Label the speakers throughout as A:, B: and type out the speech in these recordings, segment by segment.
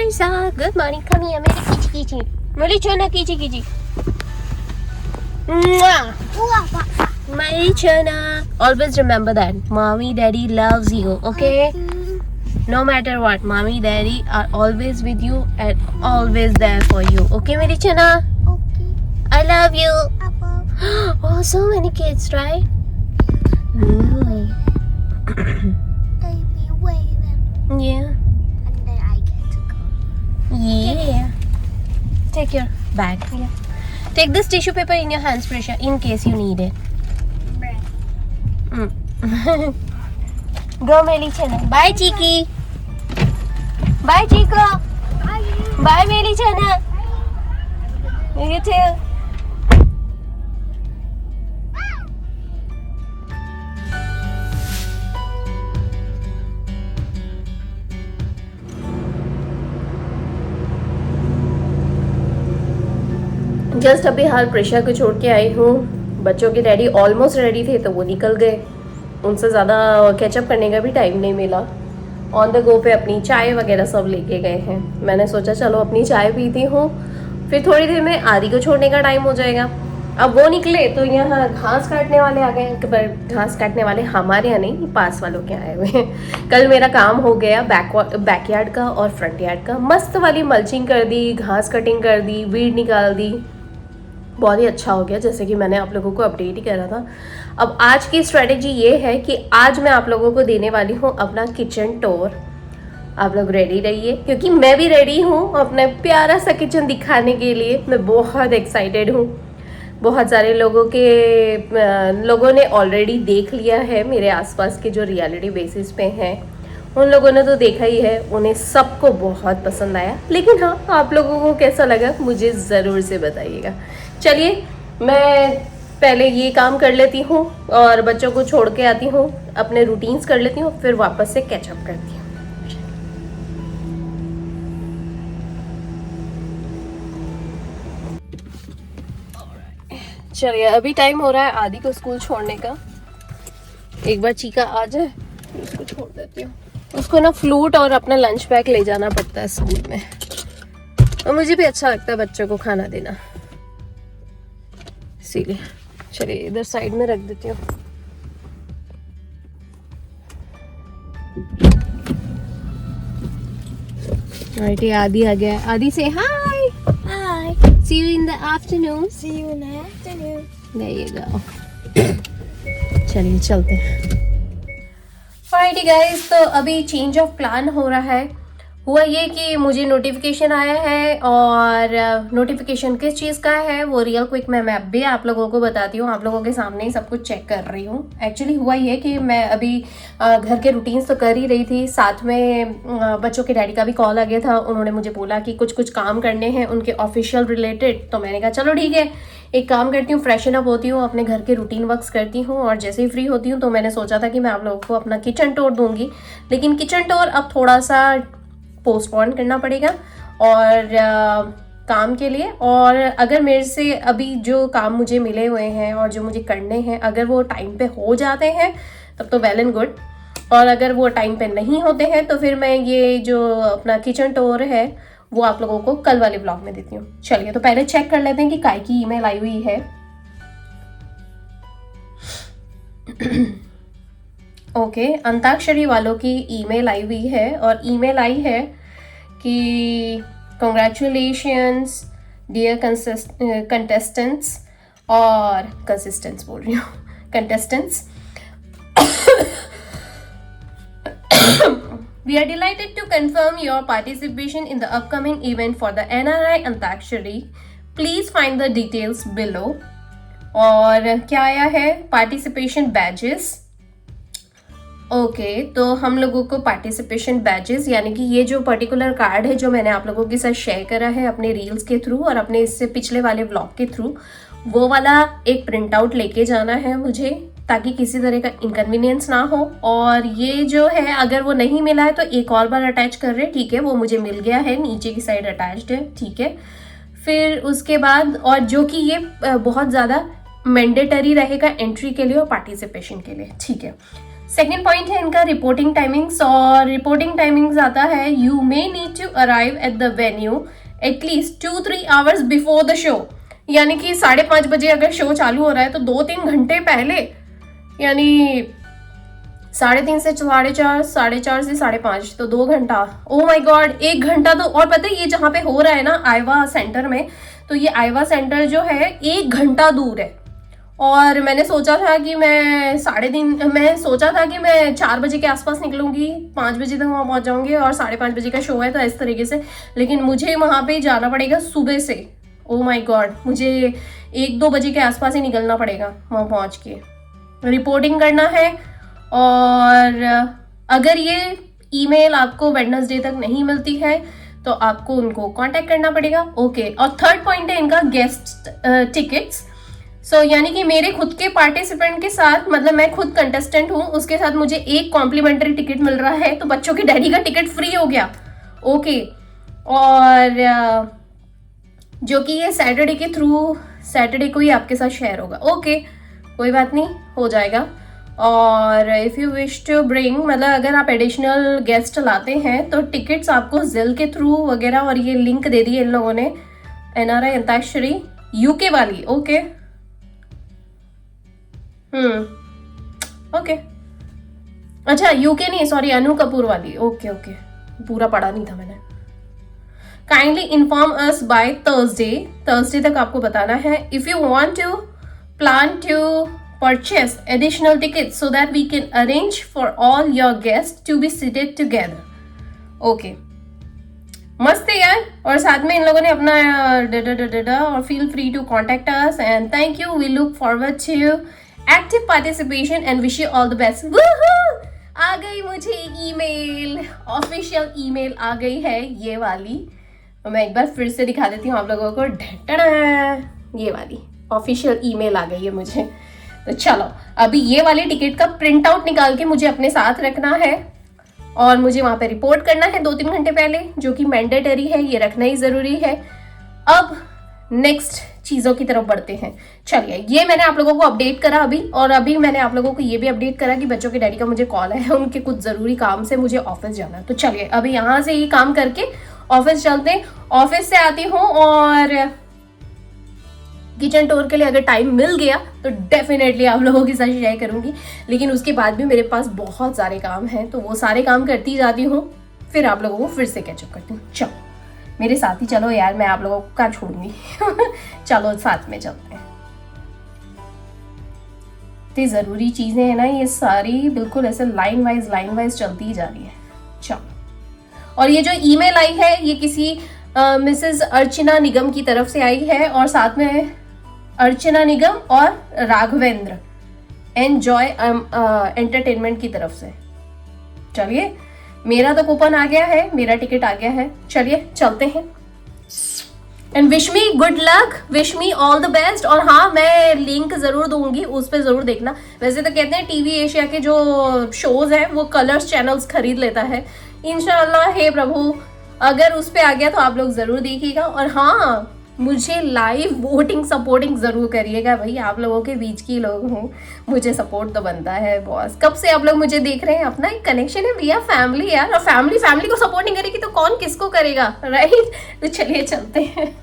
A: Marza, good morning. Come here, Mary Kichi Kichi. Mary Chana Kichi Kichi. Mwah. Mary Chana. Always remember that. Mommy, Daddy loves you, okay? No matter what, Mommy, Daddy are always with you and always there for you. Okay, Mary Chana?
B: Okay.
A: I love you.
B: Apple.
A: Oh, so many kids, right? Ooh.
B: They be waiting.
A: Yeah.
B: And then I get to go.
A: Yeah. Take your bag. Yeah. Take this tissue paper in your hands, Prisha, in case you need it. Go, Melichana. Bye, Chiki. Bye, Chico. Bye, Melichana. You too. Just अभी हाल प्रेशा को छोड़ के आई हूँ. बच्चों के daddy almost ready थे तो वो निकल गए. उनसे ज़्यादा कैचअप करने का भी टाइम नहीं मिला. ऑन द गो पे अपनी चाय वगैरह सब लेके गए हैं. मैंने सोचा चलो अपनी चाय पीती हूँ, फिर थोड़ी देर में आदि को छोड़ने का टाइम हो जाएगा. अब वो निकले तो यहाँ घास काटने वाले आ गए. पर घास काटने वाले हमारे यहाँ नहीं, पास वालों के आए हुए हैं. कल मेरा काम हो गया बैकयार्ड का और फ्रंट यार्ड का. मस्त वाली मल्चिंग कर दी, घास कटिंग कर दी, वीड निकाल दी. बहुत ही अच्छा हो गया, जैसे कि मैंने आप लोगों को अपडेट ही करा था. अब आज की स्ट्रेटेजी ये है कि आज मैं आप लोगों को देने वाली हूँ अपना किचन टूर. आप लोग रेडी रहिए क्योंकि मैं भी रेडी हूँ अपना प्यारा सा किचन दिखाने के लिए. मैं बहुत एक्साइटेड हूँ. बहुत सारे लोगों ने ऑलरेडी देख लिया है. मेरे आसपास के जो रियलिटी बेसिस पे हैं उन लोगों ने तो देखा ही है. उन्हें सबको बहुत पसंद आया. लेकिन हाँ, आप लोगों को कैसा लगा मुझे ज़रूर से बताइएगा. चलिए मैं पहले ये काम कर लेती हूँ और बच्चों को छोड़ के आती हूँ, अपने रूटीन्स कर लेती हूँ, फिर वापस से कैचअप करती हूँ. चलिए अभी टाइम हो रहा है आदि को स्कूल छोड़ने का. एक बार चीका आ जाए फिर उसको छोड़ देती हूँ. उसको ना फ्लूट और अपना लंच बैग ले जाना पड़ता है स्कूल में, और मुझे भी अच्छा लगता है बच्चों को खाना देना, इसीलिए. चलिए इधर साइड में रख देती हूँ. राइट, ये आदि आ गया. Adi say hi.
B: Hi.
A: See you in the afternoon.
B: See you in the afternoon.
A: There you go. चलिए चलते हैं. Alrighty guys, तो अभी चेंज ऑफ प्लान हो रहा है. हुआ ये कि मुझे नोटिफिकेशन आया है, और नोटिफिकेशन किस चीज़ का है वो रियल क्विक मैं भी आप लोगों को बताती हूँ. आप लोगों के सामने ही सब कुछ चेक कर रही हूँ. एक्चुअली हुआ ये कि मैं अभी घर के रूटीन्स तो कर ही रही थी, साथ में बच्चों के डैडी का भी कॉल आ गया था. उन्होंने मुझे बोला कि कुछ काम करने हैं उनके ऑफिशियल रिलेटेड. तो मैंने कहा चलो ठीक है, एक काम करती हूँ, फ्रेशन अप होती हूँ, अपने घर के रूटीन वर्क्स करती हूँ, और जैसे ही फ्री होती हूँ तो मैंने सोचा था कि मैं आप लोगों को अपना किचन टूर दूंगी. लेकिन किचन टूर अब थोड़ा सा पोस्टपोन करना पड़ेगा और काम के लिए. और अगर मेरे से अभी जो काम मुझे मिले हुए हैं और जो मुझे करने हैं अगर वो टाइम पे हो जाते हैं तब तो वेल एंड गुड, और अगर वो टाइम पे नहीं होते हैं तो फिर मैं ये जो अपना किचन टूर है वो आप लोगों को कल वाले ब्लॉग में देती हूँ. चलिए तो पहले चेक कर लेते हैं कि काय की ईमेल आई हुई है. ओके, अंताक्षरी वालों की ईमेल आई हुई है, और ईमेल आई है कि कंग्रेचुलेशंस डियर कंटेस्टेंट्स, और कंसिस्टेंट्स बोल रही हूँ, contestants. We are delighted to confirm your participation in the upcoming event for the NRI Antakshari. Please find the details below. और क्या आया है, पार्टिसिपेशन बैजेस. ओके, तो हम लोगों को पार्टिसिपेशन बैजेस यानी कि ये जो पर्टिकुलर कार्ड है जो मैंने आप लोगों के साथ शेयर करा है अपने रील्स के थ्रू और अपने इससे पिछले वाले ब्लॉग के थ्रू, वो वाला एक प्रिंट आउट लेके जाना है मुझे, ताकि किसी तरह का इनकन्वीनियंस ना हो. और ये जो है अगर वो नहीं मिला है तो एक और बार अटैच कर रहे, ठीक है, वो मुझे मिल गया है, नीचे की साइड अटैच्ड है, ठीक है. फिर उसके बाद, और जो कि ये बहुत ज़्यादा मैंडेटरी रहेगा एंट्री के लिए और पार्टिसिपेशन के लिए, ठीक है. सेकेंड पॉइंट है इनका रिपोर्टिंग टाइमिंग्स, और रिपोर्टिंग टाइमिंग्स आता है you may need to arrive at the venue at least 2-3 hours before the show. यानी कि 5:30 बजे अगर शो चालू हो रहा है तो 2-3 घंटे पहले, यानी 3:30 से 4:30, 4:30 से 5:30, तो 2 घंटा। ओ माय गॉड, 1 घंटा तो। और पता है ये जहाँ पे हो रहा है ना आइवा सेंटर में, तो ये आइवा सेंटर जो है 1 घंटा दूर है। और मैंने सोचा था कि मैं 4 बजे के आसपास निकलूंगी, 5 बजे तक वहाँ पहुँच जाऊंगी, और 5:30 बजे का शो है, तो इस तरीके से। लेकिन मुझे वहाँ पे जाना पड़ेगा सुबह से। ओ माय गॉड, मुझे 1-2 बजे के आसपास ही निकलना पड़ेगा वहाँ पहुँच के, रिपोर्टिंग करना है। और अगर ये ईमेल आपको वेडनेसडे तक नहीं मिलती है तो आपको उनको कांटेक्ट करना पड़ेगा। ओके, और थर्ड पॉइंट है इनका गेस्ट टिकट्स। सो यानी कि मेरे खुद के पार्टिसिपेंट के साथ, मतलब मैं खुद कंटेस्टेंट हूँ, उसके साथ मुझे एक कॉम्प्लीमेंट्री टिकट मिल रहा है, तो बच्चों के डैडी का टिकट फ्री हो गया। ओके, और जो कि ये सैटरडे को ही आपके साथ शेयर होगा। ओके, कोई बात नहीं, हो जाएगा। और if you wish to bring, मतलब अगर आप एडिशनल गेस्ट लाते हैं तो टिकट्स आपको जेल के थ्रू वगैरह, और ये लिंक दे दी है इन लोगों ने, NRI अंताक्षरी यूके वाली। ओके, ओके, अच्छा यूके नहीं, सॉरी, अनु कपूर वाली। ओके, पूरा पढ़ा नहीं था मैंने। Kindly inform us by Thursday तक आपको बताना है। If you want to plan to purchase additional tickets so that we can arrange for all your guests to be seated together. Okay, मस्त है यार। और साथ में इन लोगों ने अपना और feel free to contact us and thank you. We look forward to active participation and wish you all the best. Woohoo! आ गई मुझे ईमेल, ऑफिशियल ईमेल आ गई है ये वाली। मैं एक बार फिर से दिखा देती हूँ आप लोगों को। ये वाली ऑफिशियल ईमेल आ गई है मुझे। तो चलो, अभी ये वाली टिकट का प्रिंट आउट निकाल के मुझे अपने साथ रखना है, और मुझे वहां पे रिपोर्ट करना है 2-3 घंटे पहले, जो कि मैंडेटरी है, ये रखना ही जरूरी है। अब नेक्स्ट चीजों की तरफ बढ़ते हैं। चलिए, ये मैंने आप लोगों को अपडेट करा अभी, और अभी मैंने आप लोगों को ये भी अपडेट करा कि बच्चों के डैडी का मुझे कॉल है, उनके कुछ जरूरी काम से मुझे ऑफिस जाना है। तो चलिए, अभी यहाँ से ये काम करके ऑफिस चलते हैं। ऑफिस से आती हूँ और किचन टूर के लिए अगर टाइम मिल गया तो डेफिनेटली आप लोगों के साथ शेयर करूंगी, लेकिन उसके बाद भी मेरे पास बहुत सारे काम हैं, तो वो सारे काम करती जाती हूँ, फिर आप लोगों को फिर से कैचअप करती हूँ। चलो मेरे साथ ही चलो यार, मैं आप लोगों को कहाँ छोड़ूंगी। चलो साथ में चलते हैं। इतनी जरूरी चीजें हैं ना ये सारी, बिल्कुल ऐसे लाइन वाइज चलती ही जा रही है। चलो, और ये जो ईमेल आई है ये किसी मिसेस अर्चना निगम की तरफ से आई है, और साथ में अर्चना निगम और राघवेंद्र एंजॉय एंटरटेनमेंट की तरफ से। चलिए, मेरा तो कूपन आ गया है, मेरा टिकट आ गया है। चलिए चलते हैं। And wish me good luck, wish me all the best. और हाँ, मैं लिंक जरूर दूंगी, उस पर जरूर देखना। वैसे तो कहते हैं टीवी एशिया के जो शोज हैं वो कलर्स चैनल्स खरीद लेता है। इंशाल्लाह, हे प्रभु, अगर उस पर आ गया तो आप लोग जरूर देखिएगा। और हाँ, मुझे लाइव वोटिंग सपोर्टिंग जरूर करिएगा भाई, आप लोगों के बीच की लोग हूँ, मुझे सपोर्ट तो बनता है बॉस। कब से आप लोग मुझे देख रहे हैं, अपना एक कनेक्शन है भैया, फैमिली यार, और फैमिली को सपोर्ट नहीं करेगी तो कौन किसको करेगा, राइट। तो चलिए चलते हैं।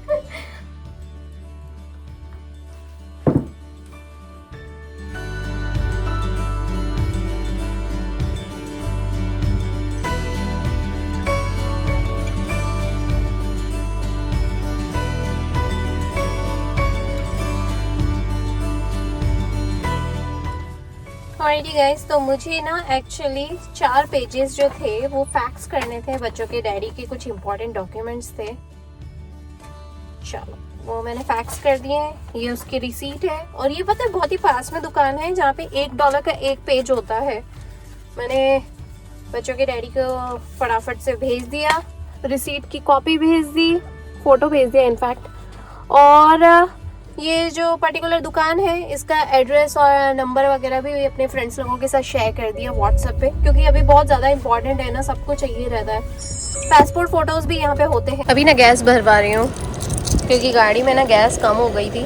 A: ऑलराइटी गाइस, तो मुझे ना एक्चुअली 4 पेजेस जो थे वो फैक्स करने थे, बच्चों के डैडी के कुछ इंपॉर्टेंट डॉक्यूमेंट्स थे। चलो, वो मैंने फैक्स कर दिए हैं। ये उसकी रिसीट है, और ये पता है बहुत ही पास में दुकान है जहाँ पे $1 का 1 पेज होता है। मैंने बच्चों के डैडी को फटाफट से भेज दिया, रिसीट की कॉपी भेज दी, फोटो भेज दिया इनफैक्ट। और ये जो पर्टिकुलर दुकान है इसका एड्रेस और नंबर वगैरह भी अपने फ्रेंड्स लोगों के साथ शेयर कर दिया व्हाट्सएप पे, क्योंकि अभी बहुत ज़्यादा इंपॉर्टेंट है ना, सबको चाहिए रहता है। पासपोर्ट फोटोज भी यहाँ पे होते हैं। अभी ना गैस भरवा रही हूँ, क्योंकि गाड़ी में ना गैस कम हो गई थी,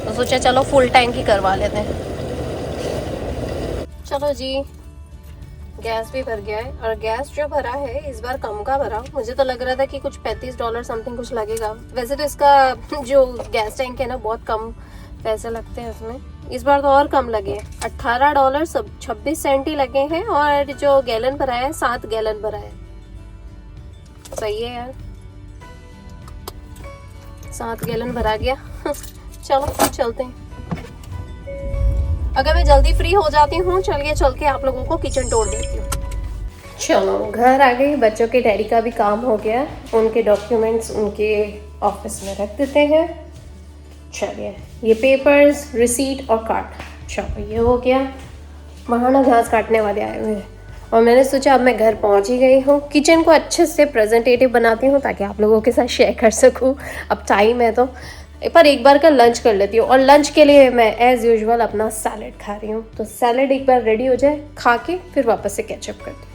A: तो सोचा चलो फुल टैंक ही करवा लेते हैं। चलो जी, गैस भी भर गया है, और गैस जो भरा है इस बार कम का भरा। मुझे तो लग रहा था कि कुछ $35 समथिंग कुछ लगेगा। वैसे तो इसका जो गैस टैंक है ना बहुत कम पैसे लगते हैं इसमें, इस बार तो और कम लगे। $18 सब 26 सेंट ही लगे हैं, और जो गैलन भरा है 7 गैलन भरा है। सही है यार, 7 गैलन भरा गया। चलो चलते हैं। अगर मैं जल्दी फ्री हो जाती हूँ, चलिए चल के आप लोगों को किचन टूर देती हूँ। चलो घर आ गई, बच्चों के डैडी का भी काम हो गया, उनके डॉक्यूमेंट्स उनके ऑफिस में रख देते हैं। चलिए ये पेपर्स, रिसीट और कार्ड, चलो ये हो गया। वहाँ ना घास काटने वाले आए हुए हैं, और मैंने सोचा अब मैं घर पहुँच ही गई हूँ, किचन को अच्छे से प्रेजेंटेटिव बनाती हूँ ताकि आप लोगों के साथ शेयर कर सकूँ। अब टाइम है तो पर एक बार का लंच कर लेती हूँ, और लंच के लिए मैं एज़ यूजुअल अपना सैलेड खा रही हूँ। तो सैलेड एक बार रेडी हो जाए, खा के फिर वापस से कैचअप करती हूँ।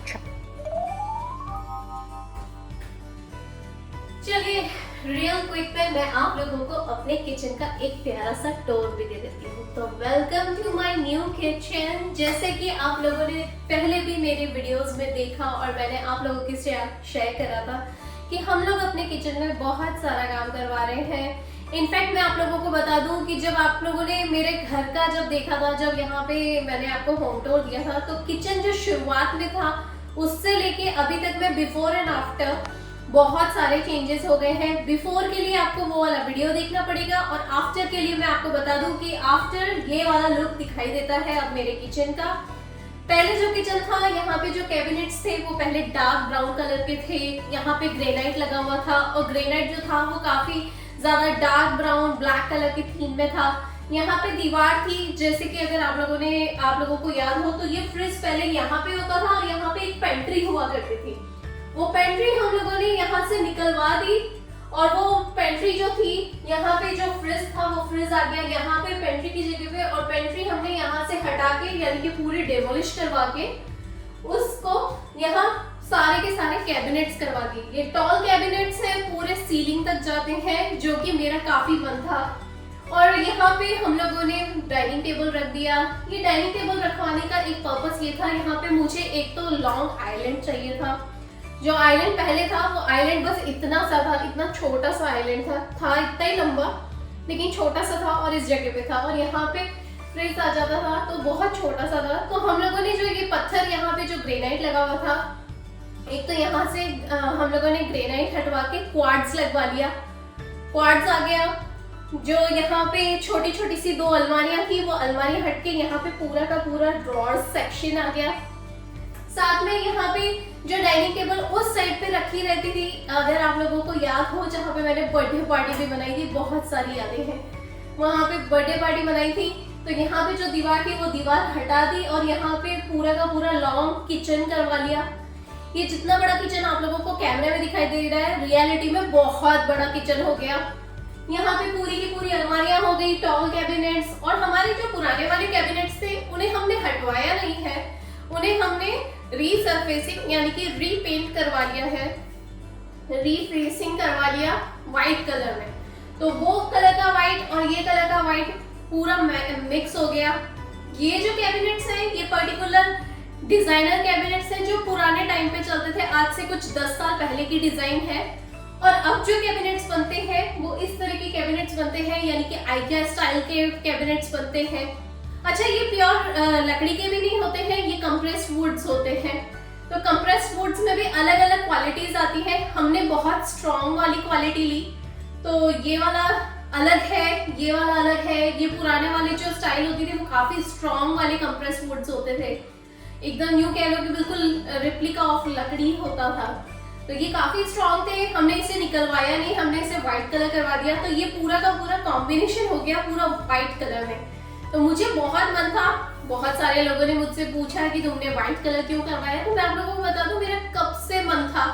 A: चलिए रियल क्विक में मैं आप लोगों को अपने किचन का एक प्यारा सा टूर भी दे देती हूँ। तो welcome to my new kitchen. जैसे कि आप लोगों ने पहले भी मेरे वीडियोस में देखा, और मैंने आप लोगों के साथ शेयर करा था कि हम लोग अपने किचन में बहुत सारा काम करवा रहे हैं। इनफैक्ट मैं आप लोगों को बता दूं कि जब आप लोगों ने मेरे घर का जब देखा था, जब यहाँ पे मैंने आपको होम टूर दिया था, तो किचन जो शुरुआत में था उससे लेके अभी तक मैं बिफोर एंड आफ्टर बहुत सारे चेंजेस हो गए हैं। बिफोर के लिए आपको वो वाला वीडियो देखना पड़ेगा, और आफ्टर के लिए मैं आपको बता दूं कि आफ्टर ये वाला लुक दिखाई देता है अब मेरे किचन का। पहले जो किचन था, यहाँ पे जो कैबिनेट्स थे वो पहले डार्क ब्राउन कलर के थे, यहाँ पे ग्रेनाइट लगा हुआ था, और ग्रेनाइट जो था वो काफी ज्यादा डार्क ब्राउन ब्लैक कलर की थीम में था। यहाँ पे दीवार थी, जैसे कि अगर आप लोगों को याद हो तो ये फ्रिज पहले यहाँ पे होता था, और यहाँ पे एक पेंट्री हुआ करती थी। वो पेंट्री हम लोगों ने यहाँ से निकलवा दी, और वो पेंट्री जो थी, यहाँ पे जो फ्रिज था वो फ्रिज आ गया यहाँ पे पेंट्री की जगह पे, और पेंट्री हमने यहाँ से हटा के यानी कि पूरी डेमोलिश करवा के उसको यहाँ सारे के सारे कैबिनेट्स करवा दी। ये टॉल कैबिनेट्स हैं, पूरे सीलिंग तक जाते हैं, जो कि मेरा काफी मन था। और यहाँ पे हम लोगों ने डाइनिंग टेबल रख दिया। ये डाइनिंग टेबल रखवाने का एक पर्पस ये था, यहाँ पे मुझे एक तो लॉन्ग आइलैंड चाहिए था। जो आइलैंड पहले था वो आइलैंड बस इतना सा था, इतना छोटा सा आइलैंड था इतना ही लंबा, लेकिन छोटा सा था और इस जगह पे था, और यहाँ पे फ्रिज आ जाता था तो बहुत छोटा सा था। तो हम लोगों ने जो ये पत्थर यहाँ पे जो ग्रेनाइट लगा हुआ था, एक तो यहाँ से हम लोगों ने ग्रेनाइट हटवा के क्वार्ट्ज लगवा लिया। क्वार्ट्ज आ गया। जो यहाँ पे छोटी छोटी सी 2 अलमारियां थी, वो अलमारी हट के यहाँ पे पूरा का पूरा ड्रॉअर सेक्शन आ गया। साथ में यहाँ पे जो डाइनिंग टेबल उस साइड पे रखी रहती थी, अगर आप लोगों को याद हो, जहाँ पे मैंने बर्थडे पार्टी भी बनाई थी, बहुत सारी यादें हैं, वहाँ पे बर्थडे पार्टी बनाई थी। तो यहाँ पे जो दीवार थी वो दीवार हटा दी, और यहाँ पे पूरा का पूरा लॉन्ग किचन करवा लिया। ये जितना बड़ा किचन आप लोगों को कैमरे में दिखाई दे रहा है, रियलिटी में बहुत बड़ा किचन हो गया। यहाँ पे पूरी की पूरी अलमारियां हो गई, टॉल कैबिनेट्स, और हमारे जो पुराने वाले कैबिनेट्स थे उन्हें हमने हटवाया नहीं है, उन्हें हमने रीसरफेसिंग यानी कि रीपेंट करवा लिया है, रीफेसिंग करवा लिया व्हाइट कलर में। तो वो कलर का व्हाइट और ये कलर का व्हाइट पूरा मिक्स हो गया। ये जो कैबिनेट्स हैं ये पर्टिकुलर डिजाइनर कैबिनेट्स हैं, जो पुराने टाइम पे चलते थे, आज से कुछ 10 साल पहले की डिजाइन है। और अब जो कैबिनेट्स बनते हैं वो इस तरह के कैबिनेट्स बनते हैं, यानी कि आइकिया स्टाइल के कैबिनेट्स बनते हैं। अच्छा, ये प्योर लकड़ी के भी नहीं होते हैं, ये कंप्रेस्ड वुड्स होते हैं। तो कंप्रेस्ड वुड्स में भी अलग अलग क्वालिटीज आती है। हमने बहुत स्ट्रॉन्ग वाली क्वालिटी ली, तो ये वाला अलग है, ये वाला अलग है। ये पुराने वाले जो स्टाइल होती थी वो काफी स्ट्रॉन्ग वाले कंप्रेस्ड वुड्स होते थे, एकदम यूं कह लो कि बिल्कुल रेप्लिका ऑफ लकड़ी होता था। तो ये काफी स्ट्रॉन्ग थे, हमने इसे निकलवाया नहीं, हमने इसे व्हाइट कलर करवा दिया। तो ये पूरा का पूरा कॉम्बिनेशन हो गया पूरा व्हाइट कलर में। तो मुझे बहुत मन था, बहुत सारे लोगों ने मुझसे पूछा कि तुमने व्हाइट कलर क्यों करवाया, तो मैं आप लोगों को बता दूं मेरा कब से मन था।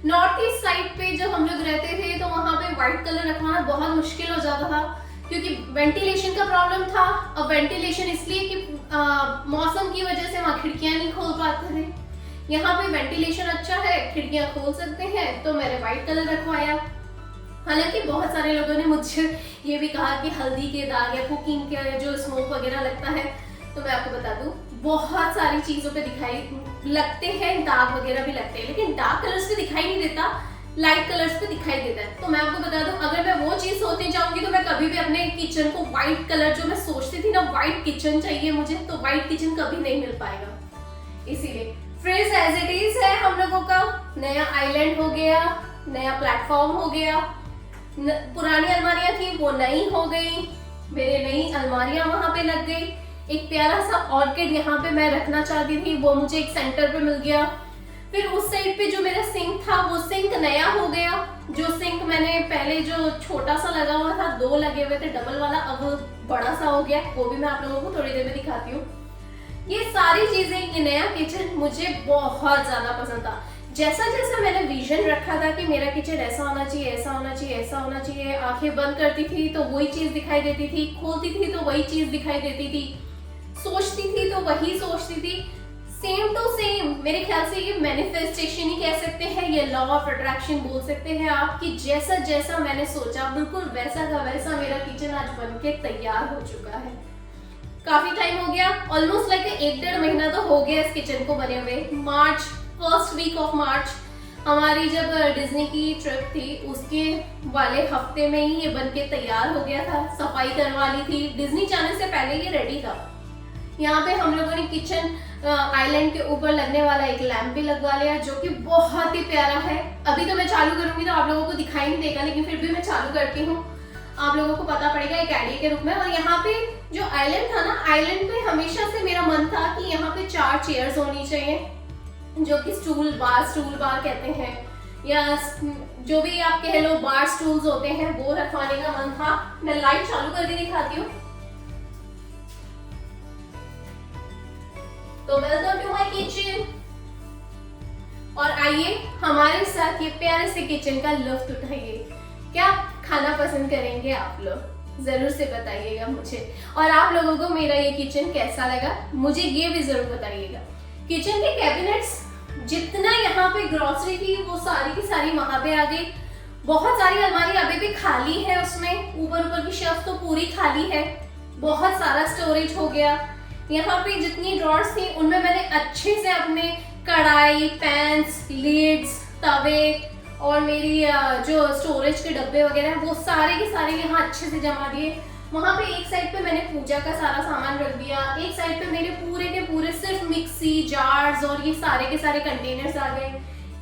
A: नॉर्थ ईस्ट साइड पे जब हम लोग रहते थे तो वहाँ पे व्हाइट कलर रखवाना बहुत मुश्किल हो जाता था, क्योंकि वेंटिलेशन का प्रॉब्लम था। अब वेंटिलेशन इसलिए कि मौसम की वजह से वहाँ खिड़कियाँ नहीं खोल पाते थे। यहाँ पे वेंटिलेशन अच्छा है, खिड़कियाँ खोल सकते हैं, तो मैंने व्हाइट कलर रखवाया। हालांकि बहुत सारे लोगों ने मुझसे ये भी कहा कि हल्दी के दाग या कुकिंग के जो स्मोक वगैरह लगता है, तो मैं आपको बता दूं बहुत सारी चीजों पे दिखाई लगते हैं, दाग वगैरह भी लगते हैं, लेकिन डार्क कलर्स पे दिखाई नहीं देता, लाइट कलर्स पे दिखाई देता है। तो मैं आपको बता दूं, अगर मैं वो चीज सोचने जाऊंगी तो मैं कभी भी अपने किचन को व्हाइट कलर, जो मैं सोचती थी ना व्हाइट किचन चाहिए मुझे, तो व्हाइट किचन कभी नहीं मिल पाएगा। इसीलिए फ्रिज एज इट इज है हम लोगों का। नया आइलैंड हो गया, नया प्लेटफॉर्म हो गया, पुरानी अलमारियां थी वो नई हो गई, मेरे नई अलमारियां वहां पे लग गई। एक प्यारा सा ऑर्किड यहाँ पे मैं रखना चाहती थी, वो मुझे एक सेंटर पे मिल गया। फिर उस साइड पे जो मेरा सिंक था वो सिंक नया हो गया। जो सिंक मैंने पहले जो छोटा सा लगा हुआ था, 2 लगे हुए थे डबल वाला, अब बड़ा सा हो गया, वो भी मैं आप लोगों को थोड़ी देर में दिखाती हूँ। ये सारी चीजें, ये नया किचन मुझे बहुत ज्यादा पसंद था। जैसा जैसा मैंने विजन रखा था कि मेरा किचन ऐसा होना चाहिए, ऐसा होना चाहिए, ऐसा होना चाहिए, आंखें बंद करती थी तो वही चीज दिखाई देती थी, खोलती थी तो वही चीज दिखाई देती थी, सोचती थी तो वही सोचती थी, सेम टू सेम। मेरे ख्याल से ये मैनिफेस्टेशन ही कह सकते हैं, ये लॉ ऑफ अट्रैक्शन बोल सकते हैं आप, कि जैसा जैसा मैंने सोचा बिल्कुल वैसा का वैसा मेरा किचन आज बनके तैयार हो चुका है। काफी टाइम हो गया, ऑलमोस्ट लाइक 1-1.5 महीना तो हो गया इस किचन को बने हुए। मार्च, फर्स्ट वीक ऑफ मार्च हमारी जब डिज्नी की ट्रिप थी उसके वाले हफ्ते में ही ये बनके तैयार हो गया था। सफाई करवा ली थी, डिज्नी जाने से पहले ये रेडी था। यहाँ पे हम लोगों ने किचन आइलैंड के ऊपर लगने वाला एक लैंप भी लगवा लिया, जो कि बहुत ही प्यारा है। अभी तो मैं चालू करूंगी तो आप लोगों को दिखाई नहीं देगा, लेकिन फिर भी मैं चालू करती हूँ, आप लोगों को पता पड़ेगा एक आइडिया के रूप में। और यहाँ पे जो आइलैंड था ना, आइलैंड पे हमेशा से मेरा मन था कि यहाँ पे 4 चेयर्स होनी चाहिए, जो कि स्टूल बार कहते हैं, या जो भी आप कह लो बार स्टूल्स होते हैं, वो रखवाने का मन था। मैं लाइट चालू करके दिखाती हूँ। तो वेलकम टू माय किचन, और आइए हमारे साथ ये प्यारे से किचन का लुत्फ उठाइए। क्या खाना पसंद करेंगे आप लोग, जरूर से बताइएगा मुझे। और आप लोगों को मेरा ये किचन कैसा लगा मुझे ये भी जरूर बताइएगा। किचन के कैबिनेट्स, जितना यहाँ पे ग्रोसरी थी वो सारी की सारी वहां पे आ गई। बहुत सारी अलमारी अभी भी खाली है, उसमें ऊपर की शेल्फ तो पूरी खाली है, बहुत सारा स्टोरेज हो गया। यहाँ पे जितनी ड्रॉर्स थी उनमें मैंने अच्छे से अपने कढ़ाई, पैन्स, लीड्स, तवे और मेरी जो स्टोरेज के डब्बे वगैरह हैं वो सारे के सारे यहाँ अच्छे से जमा दिए। वहाँ पे एक साइड पे मैंने पूजा का सारा सामान रख दिया, एक साइड पे मेरे पूरे के पूरे सिर्फ मिक्सी, जार्स और ये सारे के सारे कंटेनर्स आ गए।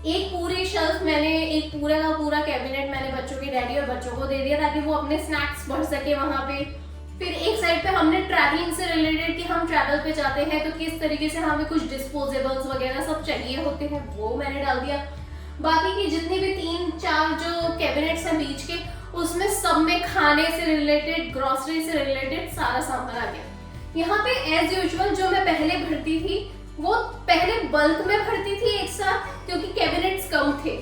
A: एक पूरी शेल्फ मैंने, एक पूरा का पूरा कैबिनेट मैंने बच्चों के डैडी और बच्चों को दे दिया ताकि वो अपने स्नैक्स भर सके वहाँ पे। फिर एक साइड पे हमने ट्रैवलिंग से रिलेटेड कि हम ट्रैवल पे जाते हैं तो किस तरीके से हमें कुछ डिस्पोजेबल्स वगैरह सब चाहिए होते हैं, वो मैंने डाल दिया। बाकी की जितनी भी 3-4 जो कैबिनेट्स हैं बीच के, उसमें सब में खाने से रिलेटेड, ग्रोसरी से रिलेटेड सारा सामान आ गया। यहाँ पे एज यूजुअल जो मैं पहले भरती थी वो पहले बल्क में भरती थी एक साथ, क्योंकि कैबिनेट्स कम थे।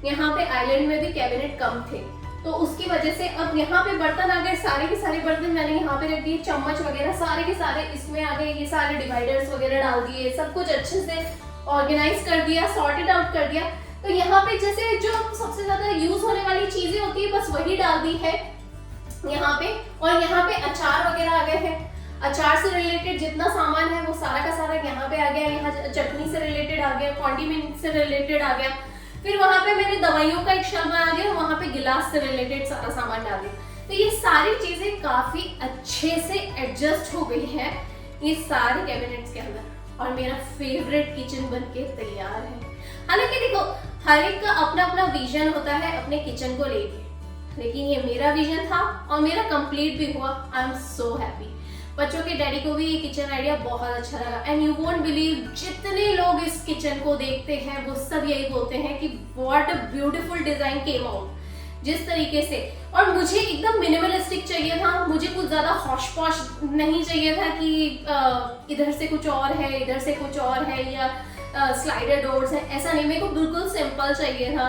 A: यहाँ पे आइलैंड में भी कैबिनेट कम थे, तो उसकी वजह से अब यहाँ पे बर्तन आ गए, सारे के सारे बर्तन मैंने यहाँ पे रख दिए, चम्मच वगैरह सारे के सारे इसमें आ गए, ये सारे डिवाइडर्स वगैरह डाल दिए, सब कुछ अच्छे से ऑर्गेनाइज कर दिया, सॉर्टेड आउट कर दिया। तो यहाँ पे जैसे जो सबसे ज्यादा यूज होने वाली चीजें होती है बस वही डाल दी है यहाँ पे। और यहाँ पे अचार वगैरह आ गए हैं, अचार से रिलेटेड जितना सामान है वो सारा का सारा यहाँ पे आ गया। यहाँ चटनी से रिलेटेड आ गया, कॉन्डिमेंट से रिलेटेड आ गया। फिर वहाँ पे मैंने दवाइयों का एक शेल्फ बना दिया, वहाँ पे गिलास से रिलेटेड सारा सामान डाल दिया। तो ये सारी चीजें काफी अच्छे से एडजस्ट हो गई है ये सारे कैबिनेट्स के अंदर, और मेरा फेवरेट किचन बनके तैयार है। हालांकि देखो, हर एक का अपना अपना विजन होता है अपने किचन को लेके, लेकिन ये मेरा विजन था और मेरा कंप्लीट भी हुआ। I am so happy. बच्चों के डैडी को भी ये किचन आइडिया बहुत अच्छा लगा, एंड यू वोंट बिलीव जितने लोग इस किचन को देखते हैं वो सब यही बोलते हैं कि what a beautiful design came out. जिस तरीके से, और मुझे एकदम मिनिमलिस्टिक चाहिए था, मुझे कुछ ज्यादा हॉश पॉश नहीं चाहिए था कि इधर से कुछ और है, इधर से कुछ और है, या स्लाइडर डोर्स है, ऐसा नहीं। मेरे को बिल्कुल सिंपल चाहिए था,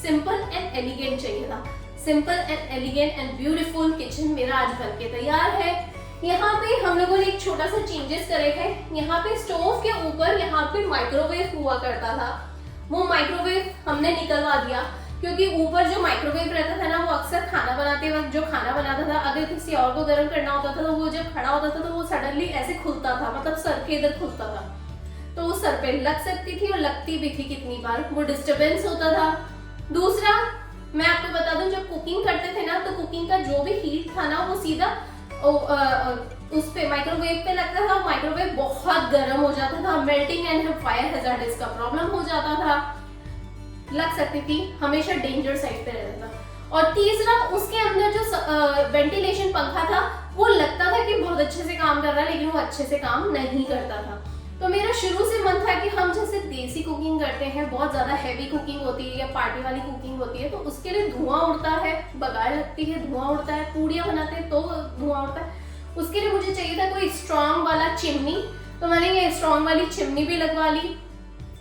A: सिंपल एंड एलिगेंट चाहिए था। Simple and elegant and beautiful kitchen मेरा आज बनके तैयार है। यहाँ पे हम लोगों ने एक छोटा सा चेंजेस करे हैं। यहाँ पे स्टोव के ऊपर यहाँ पे माइक्रोवेव हुआ करता था, वो माइक्रोवेव हमने निकलवा दिया, क्योंकि ऊपर जो माइक्रोवेव रहता था ना, वो अक्सर खाना बनाते वक्त जो खाना बनाता था, अगर किसी और को गर्म करना होता था तो वो जब खड़ा होता था तो वो सडनली ऐसे खुलता था, मतलब सर के इधर खुलता था, तो वो सर पे लग सकती थी और लगती भी थी कितनी बार, वो डिस्टरबेंस होता था। दूसरा मैं आपको बता दूं, जब कुकिंग करते थे ना तो कुकिंग का जो भी हीट था ना वो सीधा उस पे माइक्रोवेव पे लगता था, माइक्रोवेव बहुत गर्म हो जाता था, मेल्टिंग एंड फायर हैजार्ड्स का प्रॉब्लम हो जाता था, लग सकती थी, हमेशा डेंजर साइड पे रहता था। और तीसरा उसके अंदर जो वेंटिलेशन पंखा था वो लगता था कि बहुत अच्छे से काम कर रहा है, लेकिन वो अच्छे से काम नहीं करता था। तो मेरा शुरू से मन था कि हम जैसे देसी कुकिंग करते हैं, बहुत ज्यादा हैवी कुकिंग होती है या पार्टी वाली कुकिंग होती है, तो उसके लिए धुआं उड़ता है, बगाड़ लगती है, धुआं उड़ता है, पूड़ियाँ बनाते हैं तो धुआं उड़ता है, उसके लिए मुझे चाहिए था कोई स्ट्रॉन्ग वाला चिमनी। तो मैंने ये स्ट्रॉन्ग वाली चिमनी भी लगवा ली,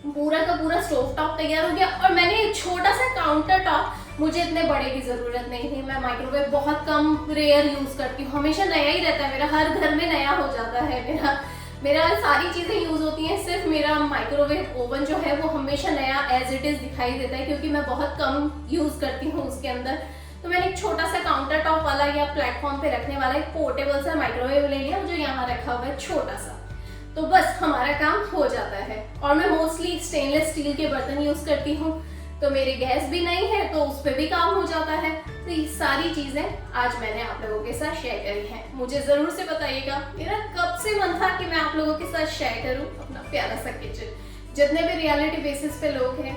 A: पूरा का पूरा स्टोव टॉप तैयार हो गया। और मैंने एक छोटा सा काउंटर टॉप, मुझे इतने बड़े की जरूरत नहीं थी, मैं माइक्रोवेव बहुत कम रेयर यूज करती हूँ, हमेशा नया ही रहता है मेरा, हर घर में नया हो जाता है मेरा सारी चीजें यूज होती हैं, सिर्फ मेरा माइक्रोवेव ओवन जो है वो हमेशा नया एज इट इज दिखाई देता है, क्योंकि मैं बहुत कम यूज करती हूँ उसके अंदर। तो मैंने एक छोटा सा काउंटर टॉप वाला या प्लेटफॉर्म पे रखने वाला एक पोर्टेबल सा माइक्रोवेव ले लिया, जो यहाँ रखा हुआ है छोटा सा, तो बस हमारा काम हो जाता है। और मैं मोस्टली स्टेनलेस स्टील के बर्तन यूज करती हूँ, तो मेरी गैस भी नहीं है तो उस पर भी काम हो जाता है। तो ये सारी चीजें आज मैंने आप लोगों के साथ शेयर करी हैं। मुझे जरूर से बताइएगा, मेरा कब से मन था कि मैं आप लोगों के साथ शेयर करूं अपना प्यारा सा किचन। जितने भी रियलिटी बेसिस पे लोग हैं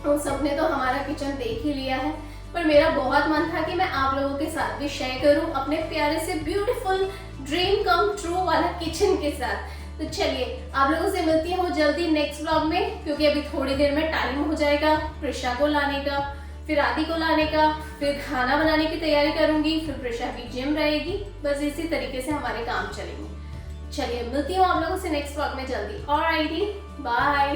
A: उन सबने तो हमारा किचन देख ही लिया है, पर मेरा बहुत मन था कि मैं आप लोगों के साथ भी शेयर करूं अपने प्यारे से ब्यूटीफुल ड्रीम कम ट्रू वाला किचन के साथ। तो चलिए आप लोगों से मिलती हूँ जल्दी नेक्स्ट व्लॉग में, क्योंकि अभी थोड़ी देर में टाइम हो जाएगा प्रिशा को लाने का, फिर आदि को लाने का, फिर खाना बनाने की तैयारी करूंगी, फिर प्रिशा की जिम रहेगी, बस इसी तरीके से हमारे काम चलेंगे। चलिए मिलती हूँ आप लोगों से नेक्स्ट व्लॉग में जल्दी। Alrighty, bye.